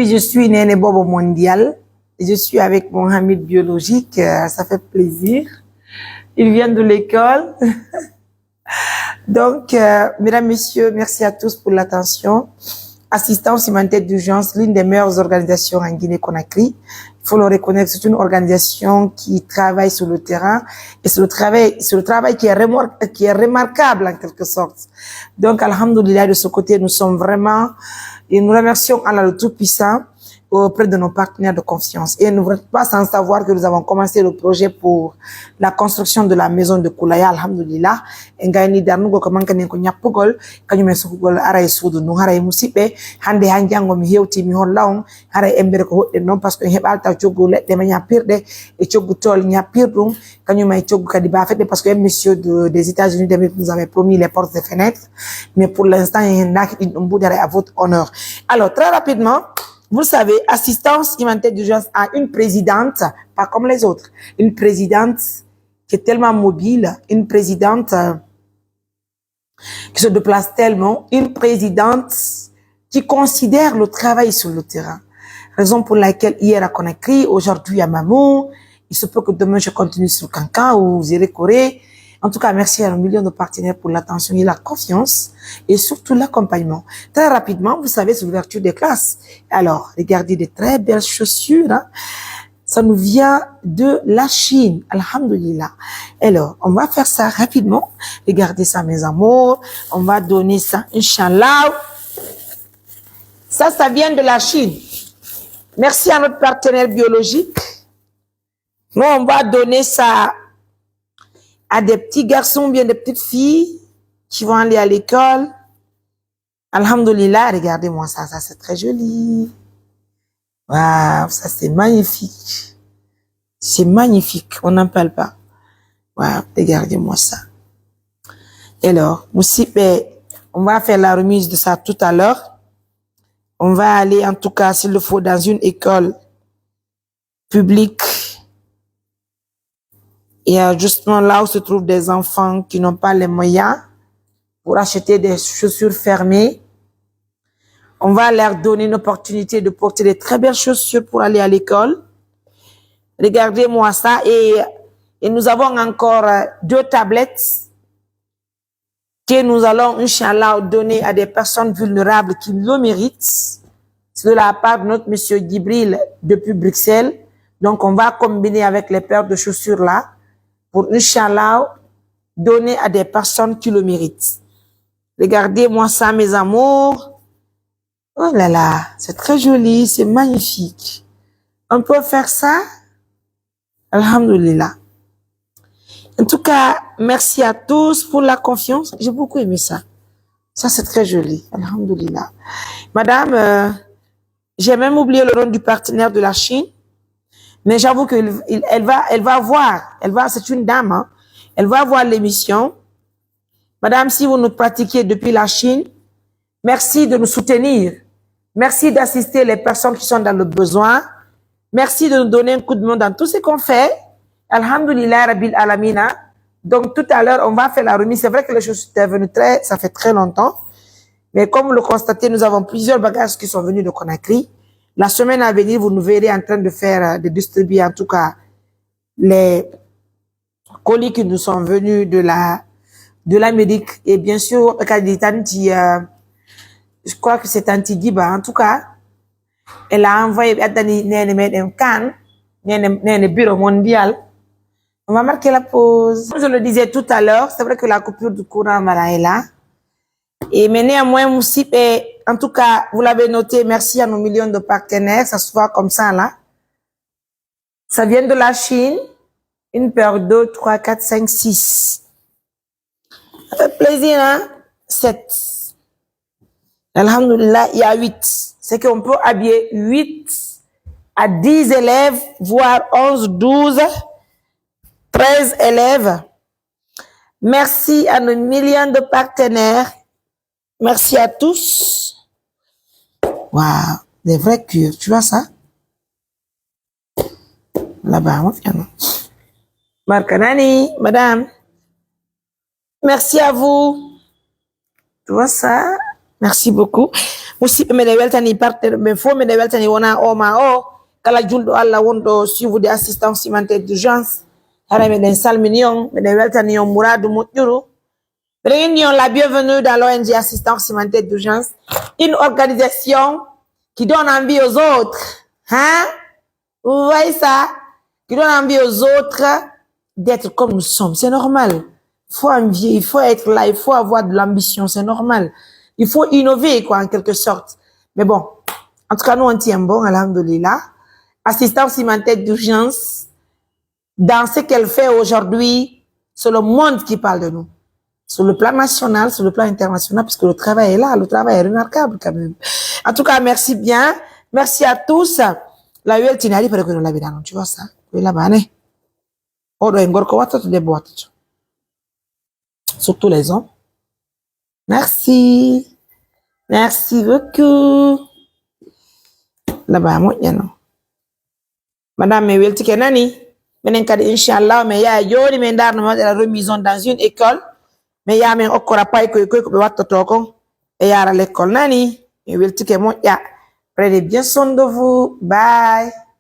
Je suis Néné Bobo Mondial. Je suis avec mon ami biologique. Ça fait plaisir. Il vient de l'école. Donc, mesdames, messieurs, merci à tous pour l'attention. Assistance humanitaire d'urgence, l'une des meilleures organisations en Guinée-Conakry. Il faut le reconnaître, c'est une organisation qui travaille sur le terrain et c'est le travail qui est remarquable en quelque sorte. Donc, alhamdoulilah, de ce côté, nous sommes vraiment, et nous remercions Allah le Tout-Puissant auprès de nos partenaires de confiance. Et nous ne pas sans savoir que nous avons commencé le projet pour la construction de la maison de Koulaya, alhamdulillah. Ngani darnugo ko mankane ko nyapugol kanyum sugol aray sudu no haray musibe hande hanjango mi hewti mi hollawon haray embere ko hodde non parce que hebalta ciogu ledde ma nyapirde e ciogu tol nyapirdum kanyum ay ciogu kadi ba fedde parce que monsieur des États-Unis nous avait promis les portes et fenêtres, mais pour l'instant il y en a qui à votre honneur. Alors très rapidement, vous savez, assistance humanitaire d'urgence a une présidente, pas comme les autres, une présidente qui est tellement mobile, une présidente qui se déplace tellement, une présidente qui considère le travail sur le terrain. Raison pour laquelle hier à Conakry, aujourd'hui à Mamou, il se peut que demain je continue sur Kankan ou Zérékoré. En tout cas, merci à nos millions de partenaires pour l'attention et la confiance et surtout l'accompagnement. Très rapidement, vous savez, c'est l'ouverture des classes. Alors, regardez des très belles chaussures. Hein. Ça nous vient de la Chine. Alhamdulillah. Alors, on va faire ça rapidement. Regardez ça, mes amours. On va donner ça, Inch'Allah. Ça vient de la Chine. Merci à notre partenaire biologique. Nous, on va donner ça à des petits garçons, bien des petites filles qui vont aller à l'école. Alhamdulillah, regardez-moi ça, c'est très joli. Waouh, ça c'est magnifique. C'est magnifique, on n'en parle pas. Waouh, regardez-moi ça. Et alors, on va faire la remise de ça tout à l'heure. On va aller, en tout cas, s'il le faut, dans une école publique. Et justement là où se trouvent des enfants qui n'ont pas les moyens pour acheter des chaussures fermées, on va leur donner une opportunité de porter des très belles chaussures pour aller à l'école. Regardez-moi ça. Et nous avons encore 2 tablettes que nous allons, Inch'Allah, donner à des personnes vulnérables qui le méritent. C'est de la part de notre monsieur Gibril depuis Bruxelles. Donc, on va combiner avec les paires de chaussures là pour, Inch'Allah, donner à des personnes qui le méritent. Regardez-moi ça, mes amours. Oh là là, c'est très joli, c'est magnifique. On peut faire ça? Alhamdulillah. En tout cas, merci à tous pour la confiance. J'ai beaucoup aimé ça. Ça, c'est très joli. Alhamdulillah. Madame, j'ai même oublié le nom du partenaire de la Chine. Mais j'avoue qu'elle va voir, c'est une dame, hein, elle va voir l'émission. Madame, si vous nous pratiquez depuis la Chine, merci de nous soutenir. Merci d'assister les personnes qui sont dans le besoin. Merci de nous donner un coup de main dans tout ce qu'on fait. Alhamdulillah, Rabbil Alamina. Donc, tout à l'heure, on va faire la remise. C'est vrai que les choses sont venues ça fait très longtemps. Mais comme vous le constatez, nous avons plusieurs bagages qui sont venus de Conakry. La semaine à venir, vous nous verrez en train de distribuer en tout cas les colis qui nous sont venus de l'Amérique. Et bien sûr, je crois que c'est Antigiba. En tout cas, elle a envoyé un bureau mondial. On va marquer la pause. Comme je le disais tout à l'heure, c'est vrai que la coupure du courant est là. Et mais néanmoins, en tout cas, vous l'avez noté, merci à nos millions de partenaires, ça se voit comme ça là. Ça vient de la Chine, une paire 2, 3, 4, 5, 6. Ça fait plaisir, hein? 7. Alhamdulillah, il y a 8. C'est qu'on peut habiller 8 à 10 élèves, voire 11, 12, 13 élèves. Merci à nos millions de partenaires. Merci à tous. Waouh, des vrais cures, tu vois ça? Là-bas, on vient. Markanani, madame. Merci à vous. Tu vois ça? Merci beaucoup. Musidɓe meɗen weltani partenaire men fof meɗen weltani wona o ma o kala julɗo Allah wonɗo suivude assistance humanitaire d'urgence hara meɗen salmini on meɗen weltani on Mouradou Moƴƴuru meɗen inni on la bienvenue dans l'ONG assistance humanitaire d'urgence, une organisation qui donne envie aux autres, hein, vous voyez ça, qui donne envie aux autres d'être comme nous sommes, c'est normal. Il faut envier, il faut être là, il faut avoir de l'ambition, c'est normal. Il faut innover, quoi, en quelque sorte. Mais bon, en tout cas, nous, on tient bon, alhamdoulilah. Assistance humanitaire d'urgence, dans ce qu'elle fait aujourd'hui, c'est le monde qui parle de nous. Sur le plan national, sur le plan international, puisque le travail est là, le travail est remarquable quand même. En tout cas, merci bien. Merci à tous. La UL Tinari, pour que nous l'avons, tu vois ça? Oui, là-bas, né. Oh, doit encore quoi, tu déboîtes. Surtout les hommes. Merci. Merci beaucoup. Là-bas, moi, y a non. Madame, mais will tike nani? Menen kadi, Inch'Allah, mais ya yoni, mais dar, nous la remise dans une école. Mais ya men okora pay ko be wattoto kon e yara l'école nani. Mais will tike mo ya. Prenez bien soin de vous. Bye.